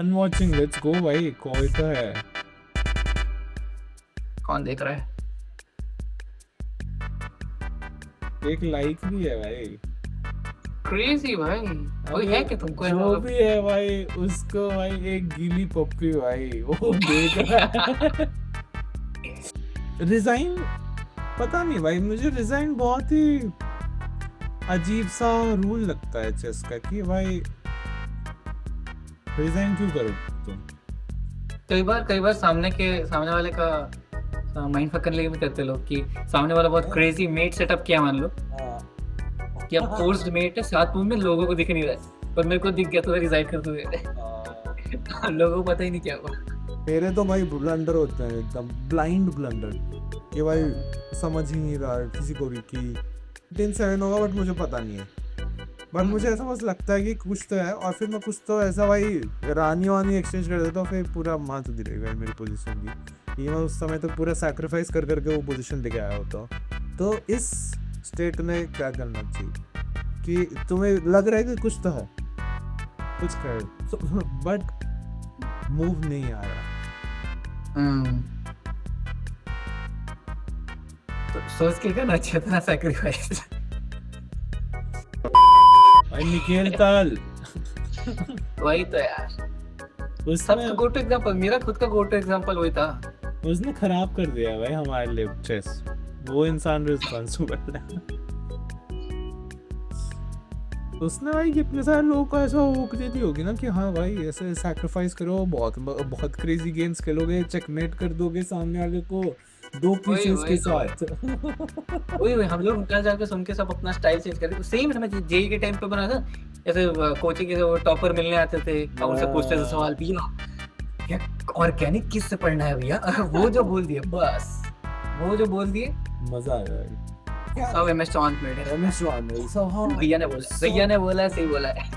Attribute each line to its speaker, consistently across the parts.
Speaker 1: अनवॉचिंग, let's go भाई, कोई तो है।
Speaker 2: कौन देख रहा है?
Speaker 1: एक लाइक भी है भाई।
Speaker 2: क्रेजी भाई। कोई
Speaker 1: अबे
Speaker 2: है कि तुमको
Speaker 1: जो
Speaker 2: ऐसा?
Speaker 1: भी है भाई, उसको भाई एक गीली पप्पी भाई वो देख रहा है। रिजाइन, पता नहीं भाई, मुझे रिजाइन बहुत ही अजीब सा रूल लगता है चेस का कि भाई रिजाइन क्यों करो तुम।
Speaker 2: कई बार सामने वाले का माइंड फक करने के लिए भी करते लोग कि सामने वाला बहुत क्रेजी मेट सेटअप किया, मान लो कि अब फोर्स्ड मेट है, साथ में लोगों को दिख नहीं रहा है, पर मेरे को दिख गया तो मैं रिजाइन कर दूंगा। लोगों को पता ही नहीं क्या हुआ।
Speaker 1: मेरे तो भाई ब्लंडर होते हैं, एकदम ब्लाइंड ब्लंडर, कि भाई समझ ही नहीं रहा है किसी को भी कि 10-7 होगा, बट मुझे पता नहीं है। बट मुझे ऐसा बस लगता है कि कुछ तो है, और फिर मैं कुछ तो ऐसा भाई रानी वानी एक्सचेंज कर देता हूँ, फिर पूरा माँ तो रहेगा मेरी पोजीशन की। ये मैं उस समय तो पूरा सैक्रिफाइस कर करके वो पोजीशन लेके आया होता हूँ। तो इस स्टेट में क्या करना चाहिए कि तुम्हें लग रहा है कि कुछ तो है, कुछ कर, बट मूव नहीं आ रहा।
Speaker 2: तो सोच के करना चाहिए था सैक्रिफाइस।
Speaker 1: भाई निकेल ताल
Speaker 2: वही तो यार,
Speaker 1: उसने
Speaker 2: सबका गो टू एग्जांपल, मेरा खुद का गो टू एग्जांपल वही था।
Speaker 1: उसने खराब कर दिया भाई हमारे लिए चेस। वो इंसान रिस्पॉन्सिबल है। उसने भाई कितने सारे लोगों को ऐसा होक दे दी होगी ना कि हाँ भाई ऐसे सैक्रिफाइस करो, बहुत बहुत क्रेजी गेम्स खेलोगे, चेकमेट कर दोगे सामने वाले को 2
Speaker 2: वही
Speaker 1: पीसेस के
Speaker 2: वही तो भाई,
Speaker 1: साथ।
Speaker 2: वही हम लोग निकल जाके सुन के सब अपना स्टाइल चेंज कर, सेम हमें जेई के टाइम पे बना था। जैसे कोचिंग के वो टॉपर मिलने आते थे और उनसे पूछते थे सवाल, भैया ऑर्गेनिक किस से पढ़ना है भैया? वो जो बोल दिए बस, वो जो बोल दिए
Speaker 1: मजा आ गया भाई।
Speaker 2: सब एमएस चौहान में भैया ने बोला सही बोला है।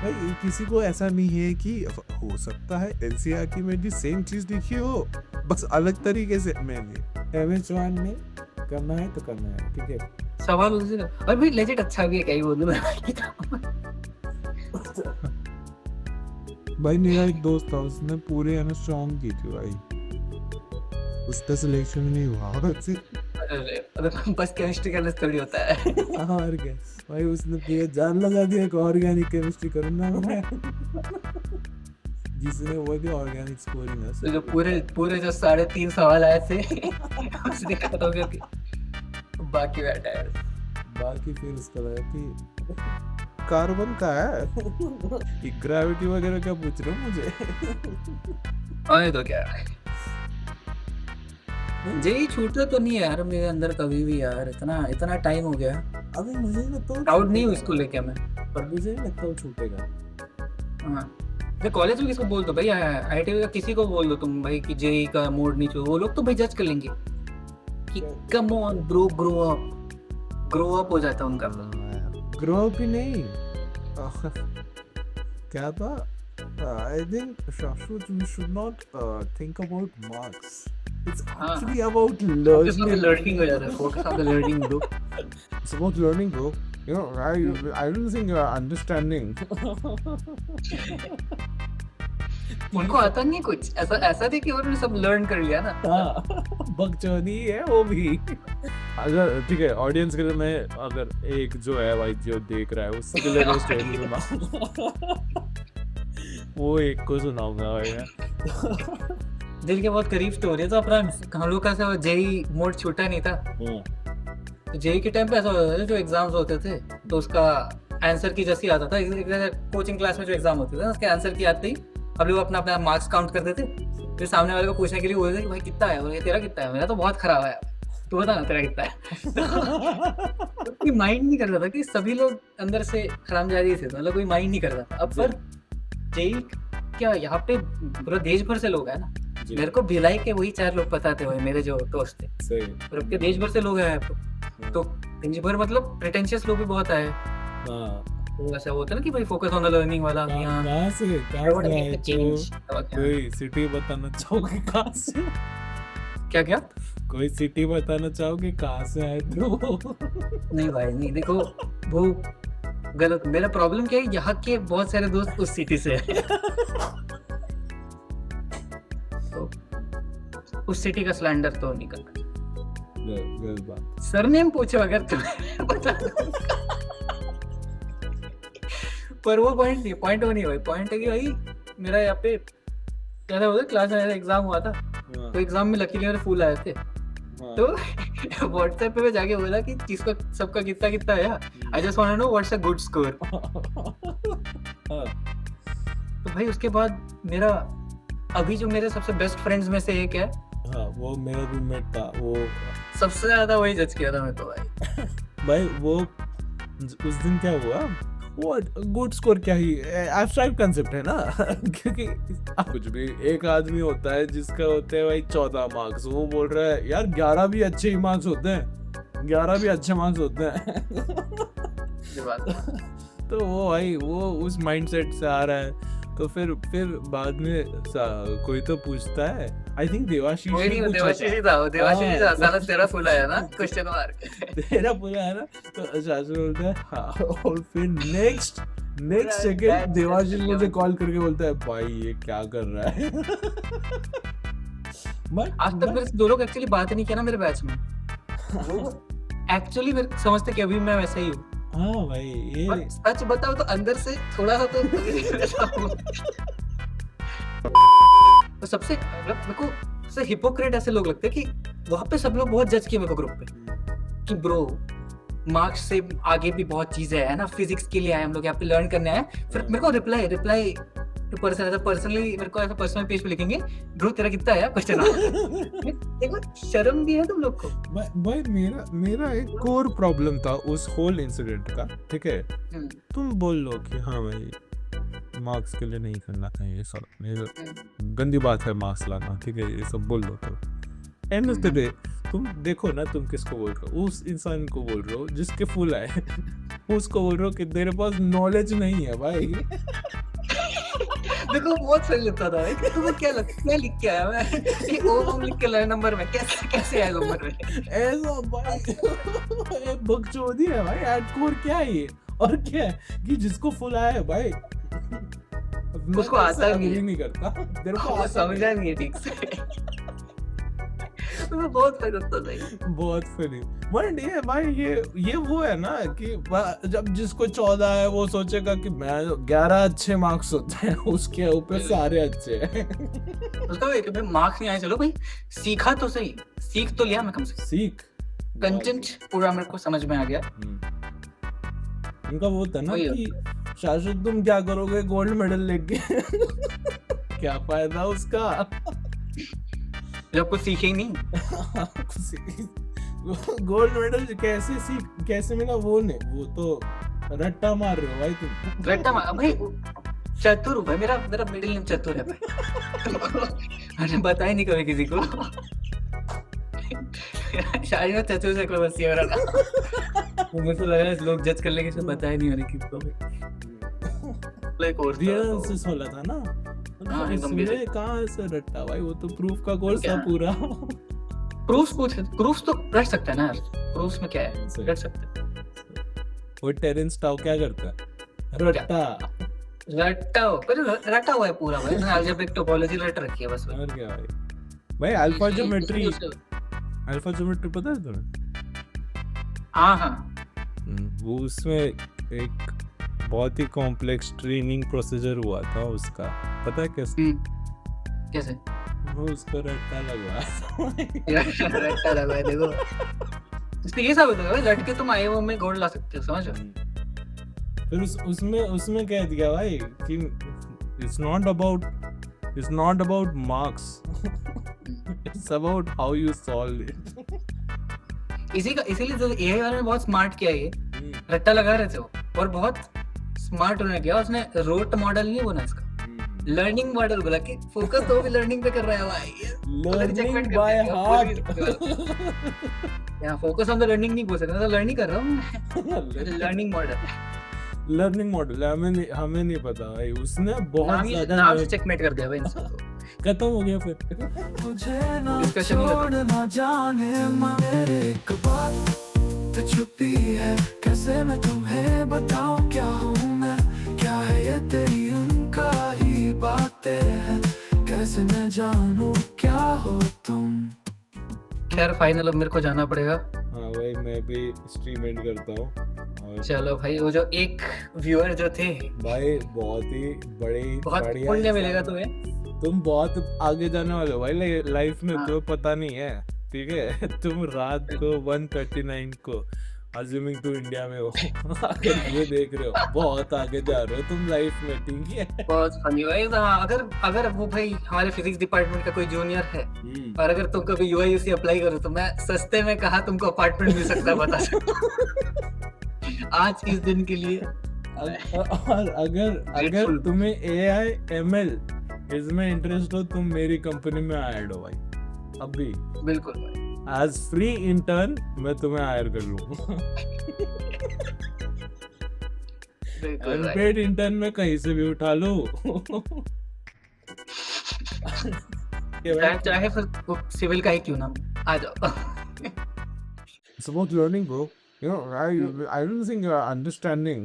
Speaker 1: भाई किसी को ऐसा नहीं है कि हो सकता है एनसीईआरटी में भी सेम चीज लिखी हो, बस अलग तरीके से। मैंने एमएस चौहान में करना है तो करना है, ठीक है।
Speaker 2: सवाल उसी का, और भी लेजिट अच्छा भी है, क्या ही बोलूं मैं किताब।
Speaker 1: भाई मेरा एक दोस्त था, उसने पूरे एमएस चौहान की थी भाई, उसका सिलेक्शन नहीं हुआ वैसे।
Speaker 2: बस केमिस्ट्री का थोड़ी होता है।
Speaker 1: और क्या भाई, उसने पूरा जान लगा दिया कि ऑर्गेनिक केमिस्ट्री करूंगा मैं। जिसने वो भी ऑर्गेनिक स्कोरिंग
Speaker 2: तो जो
Speaker 1: है।
Speaker 2: पूरे जो 3.5 सवाल आए थे उसने कहा होगा कि बाकी बैठा है।
Speaker 1: बाकी फिर उसका लगा कि कार्बन का है, ग्रेविटी वगैरह क्या पूछ रहे हो मुझे।
Speaker 2: और तो क्या, जेई छूटा तो नहीं है यार मेरे अंदर कभी भी यार, इतना इतना टाइम हो गया।
Speaker 1: अभी मुझे नहीं लगता वो
Speaker 2: प्राउड नहीं हूँ
Speaker 1: छूटेगा,
Speaker 2: इसको लेके मैं।
Speaker 1: पर मुझे नहीं लगता वो छूटेगा।
Speaker 2: हाँ, कॉलेज में किसको बोल दो भाई, आईआईटी का किसी को बोल दो तुम भाई कि जेई का मोड नहीं छू, वो लोग तो भाई जज कर लेंगे कि come on bro, grow up हो जाता है उनका।
Speaker 1: ग्रो अप ही नहीं, क्या था, I think Shashwat, we should not think about marks, it's actually about learning.
Speaker 2: Learning हो जाता है, focus on the learning bro.
Speaker 1: It's about learning, bro. You know, I don't think you're understanding.
Speaker 2: उनको आता नहीं कुछ, ऐसा ऐसा नहीं कि उन्होंने सब लर्न कर लिया ना।
Speaker 1: हाँ, बकचोदी है वो भी। अगर ठीक है, ऑडियंस के लिए मैं अगर एक जो है भाई जो देख रहा है उसके लिए मैं स्टोरी सुनाऊंगा। वो एक को सुनाऊंगा भाई मैं।
Speaker 2: दिल के बहुत करीब स्टोरी है। तो अपना हम लोग का जेई मोड छूटा नहीं था, तो जेई के टाइम पे ऐसा होता था, जो एग्जाम्स होते थे तो उसका आंसर की जैसी आता था, कोचिंग क्लास में जो एग्जाम होते थे उसके आंसर की आते ही अब लोग अपना अपना मार्क्स काउंट करते थे, फिर सामने वाले को पूछने के लिए बोलते थे कि भाई कितना है, बोले तेरा कितना है, मेरा तो बहुत खराब है, तू बता ना तेरा कितना है। कोई माइंड नहीं कर रहा था कि सभी लोग अंदर से हरामजादी थे, तो मतलब कोई माइंड नहीं कर रहा था। अब पर जेई क्या यहाँ पे पूरा देश भर से लोग है ना, मेरे को भिलाई के वही 4 लोग पता थे, वही मेरे जो दोस्त थे,
Speaker 1: सही,
Speaker 2: और अब के देश भर से लोग आए तो देश भर मतलब प्रिटेंशियस लोग भी बहुत आए। तो ऐसा होता है ना कि भाई फोकस ऑन द लर्निंग वाला,
Speaker 1: कहाँ से कोई सिटी बताना चाहोगे कहाँ से?
Speaker 2: क्या क्या
Speaker 1: कोई सिटी बताना चाहोगे कहाँ से आए थे वो?
Speaker 2: नहीं भाई नहीं, देखो वो गलत। मेरा प्रॉब्लम क्या है, यहाँ के बहुत सारे दोस्त उस सिटी से है। तो उस सिटी का स्लैंडर तो नहीं करना।
Speaker 1: गलत बात।
Speaker 2: सरनेम पूछो अगर तुम्हें बता दूंगा। पर वो पॉइंट नहीं, पॉइंट वो नहीं भाई। पॉइंट है कि भाई मेरा यहाँ पे क्या था, क्लास में मेरा एग्जाम हुआ था, तो एग्जाम में लकीली मेरे फुल आए थे। तो व्हाट्सएप पे मैं जाके बोला कि किसका सबका कितना कितना आया, I just want to know what's a good score. तो भाई उसके बाद मेरा अभी जो मेरे सबसे बेस्ट फ्रेंड्स में से एक है,
Speaker 1: हाँ वो मेरा रूममेट था, वो
Speaker 2: सबसे ज्यादा वही जज किया था मैं तो भाई।
Speaker 1: भाई वो उस दिन क्या हुआ, वो गुड स्कोर क्या ही एब्स्ट्रैक्ट कंसेप्ट है ना। क्योंकि कुछ भी एक आदमी होता है जिसका होते हैं भाई 14 मार्क्स, वो बोल रहा है यार 11 भी अच्छे ही मार्क्स होते हैं, 11 भी अच्छे मार्क्स होते हैं।
Speaker 2: ये बात
Speaker 1: तो वो भाई वो उस माइंडसेट से आ रहा है। तो फिर बाद में कोई तो पूछता है, आई थिंक देवाशीष
Speaker 2: कोई नहीं,
Speaker 1: ने पूछा
Speaker 2: देवाशीष था वो, देवाशीष था। साला तेरा फुल आया ना क्वेश्चन मार्क।
Speaker 1: तेरा पूरा है ना। तो शाशु बोलता है हाँ, और फिर next second
Speaker 2: That's
Speaker 1: Devashish
Speaker 2: just
Speaker 1: मुझे
Speaker 2: young.
Speaker 1: कॉल करके बोलता है भाई ये क्या कर रहा है।
Speaker 2: आज तक मेरे से दो लोग एक्चुअली बात ही नहीं किया ना मेरे बैच में। एक्चुअली मेरे समझते कि अभी मैं वैसा ही हूँ।
Speaker 1: हाँ भाई ये
Speaker 2: और सच बताओ तो अंदर से थोड़ा सा तो तो सबसे मतलब मेरे को सबसे हिपोक्रेट ऐसे लोग लगते हैं कि वहां पे सब लोग बहुत जज किए मेरे को ग्रुप पे कि ब्रो मार्क्स से आगे भी बहुत चीजें है ना, फिजिक्स के लिए आए हम लोग यहाँ पे लर्न करने आए। फिर मेरे को रिप्लाई टू पर्सन ऐसा पर्सनली मेरे को ऐसा पर्सनल पेज पे लिखेंगे, ब्रो तेरा कितना आया क्वेश्चन। देखो शर्म भी है तुम लोग को।
Speaker 1: भाई मेरा एक कोर प्रॉब्लम था उस होल इंसिडेंट का, ठीक है। तुम बोल लो कि हाँ भाई मार्क्स के लिए नहीं करना चाहिए ये सब, गंदी बात है मार्क्स लाना, ठीक है, ये सब बोल लो। तो एंड ऑफ द डे तुम देखो ना, तुम किसको बोल रहे हो, उस इंसान को बोल रहे हो जिसके फुल आए। उसको बोल रहे हो कि तेरे पास नॉलेज नहीं है भाई।
Speaker 2: देखो बहुत सही लगता था भाई, तुमको क्या लिख के आया मैं, ये ओम लिख के लाया नंबर में, कैसे आया नंबर में
Speaker 1: ऐसा भाई बकचोदी है भाई। हार्डकोर क्या है ये, और क्या है कि जिसको फुल आया है भाई
Speaker 2: उसको आता
Speaker 1: नहीं करता, तेरे को
Speaker 2: वो समझा नहीं है ठीक से। तो बहुत फनी लगता था, बहुत
Speaker 1: फनी। बट ये भाई ये वो है ना कि जब जिसको 14 है वो सोचेगा कि मैं 11 अच्छे मार्क्स होते हैं, उसके ऊपर सारे अच्छे हैं।
Speaker 2: उसका भाई मार्क्स नहीं आए, चलो भाई सीखा तो सही, सीख तो लिया मैं कम से
Speaker 1: सीख
Speaker 2: कंटेंट पूरा मेरे को समझ में आ गया।
Speaker 1: उनका वो था ना कि शाश्वत तुम क्या करोगे गोल्ड मेडल लेके। क्या फायदा उसका
Speaker 2: जब कुछ सीखे ही नहीं।
Speaker 1: गोल्ड मेडल कैसे मिला, वो नहीं, वो तो रट्टा मार रहे हो भाई तुम।
Speaker 2: रट्टा मार भाई, चतुर भाई, मेरा मिडिल नेम चतुर है भाई। मैंने बताया नहीं कभी किसी को। शायद में चतुर से बस ये रहा ना, वो मुझे लग रहा है लोग जज कर लेंगे, इसे बताया नहीं होने किसी को। प्ले कोर्स
Speaker 1: रियल से सोला था ना।
Speaker 2: हाँ,
Speaker 1: इसमें कहाँ से रट्टा भाई, वो तो प्रूफ का कोर्स था पूरा।
Speaker 2: प्रूफ्स तो रट सकता है ना, प्रूफ्स में क्या है, रट सकते हैं।
Speaker 1: वो टेरेंस टाउ क्या करता है, रट्टा
Speaker 2: हुआ है पूरा भाई, अलजेब्रिक टोपोलॉजी रट रखी है बस।
Speaker 1: और क्या भाई अल्फा ज्योमेट्री पता है तुम्हें?
Speaker 2: हाँ
Speaker 1: वो उसमें एक बहुत ही कॉम्प्लेक्स ट्रेनिंग प्रोसीजर हुआ था उसका, पता है कैसे? वो उसको रट्टा
Speaker 2: लगवा देखो, इसलिए ये साबित होगा लट के तुम आईओ में गोल्ड ला सकते हो, समझ।
Speaker 1: फिर उसमें कह दिया भाई कि it's not about marks, it's about how you solve it.
Speaker 2: इसीलिए तो एआई वाले ने बहुत स्मार्ट किया ये, रट्टा लगा रहे थे वो, और बहुत स्मार्ट उन्होंने किया, उसने रोट मॉडल नहीं बोला इसका, लर्निंग मॉडल बोला कि फोकस तो भी लर्निंग पे कर रहा है भाई,
Speaker 1: लर्निंग बाय हार्ट।
Speaker 2: यहाँ फोकस ऑन द लर्निंग नहीं बोल सकते, तो लर्निंग कर रहा हूँ।
Speaker 1: लर्निंग मॉडल हमें नहीं पता भाई, उसने बहुत ज्यादा
Speaker 2: नाम से चेकमेट कर दिया भाई इंसान को,
Speaker 1: खत्म हो गया। फिर
Speaker 2: डिस्कशन नहीं
Speaker 3: वक्त छुपी है, कैसे मैं तुम्हें बताऊं क्या हूँ मैं, क्या है ये तेरी उनका ही बातें हैं, कैसे मैं जानूं क्या हो तुम।
Speaker 2: खैर फाइनल अब मेरे को जाना पड़ेगा।
Speaker 1: हाँ भाई, मैं भी स्ट्रीम एंड करता हूँ। और
Speaker 2: चलो भाई, वो जो एक व्यूअर जो थे,
Speaker 1: भाई बहुत ही बड़ी
Speaker 2: बहुत
Speaker 1: बढ़िया
Speaker 2: पुण्य
Speaker 1: इंसान
Speaker 2: मिलेगा
Speaker 1: हो।
Speaker 2: तुम्हें।
Speaker 1: तुम बहुत आगे जाने वाले हो भाई लाइफ में,
Speaker 2: हाँ।
Speaker 1: तुम्हें पता नहीं है, ठीक है। तुम रात को 1:39 को अज्यूमिंग टू इंडिया में हो अगर ये देख रहे हो, बहुत आगे जा रहे हो तुम लाइफ में, ठीक है।
Speaker 2: बहुत फनी भाई। हाँ, अगर अगर वो भाई हमारे फिजिक्स डिपार्टमेंट का कोई जूनियर है और अगर तुम कभी यूआईयूसी अप्लाई करो तो मैं सस्ते में कहा तुमको अपार्टमेंट मिल सकता है, बता सकता हूँ। आज इस दिन के लिए
Speaker 1: और अगर
Speaker 2: Grateful.
Speaker 1: तुम्हें AI/ML इसमें इंटरेस्ट हो, तुम मेरी कंपनी में ऐड हो भाई अभी।
Speaker 2: बिल्कुल भाई।
Speaker 1: एज फ्री इंटर्न मैं तुम्हें हायर कर लूंगा।
Speaker 2: बिल्कुल भाई।
Speaker 1: अनपेड इंटर्न में कहीं से भी उठा लो।
Speaker 2: चाहे फिर वो सिविल का ही क्यों ना, आ जाओ।
Speaker 1: It's about learning, bro. I don't think you're understanding.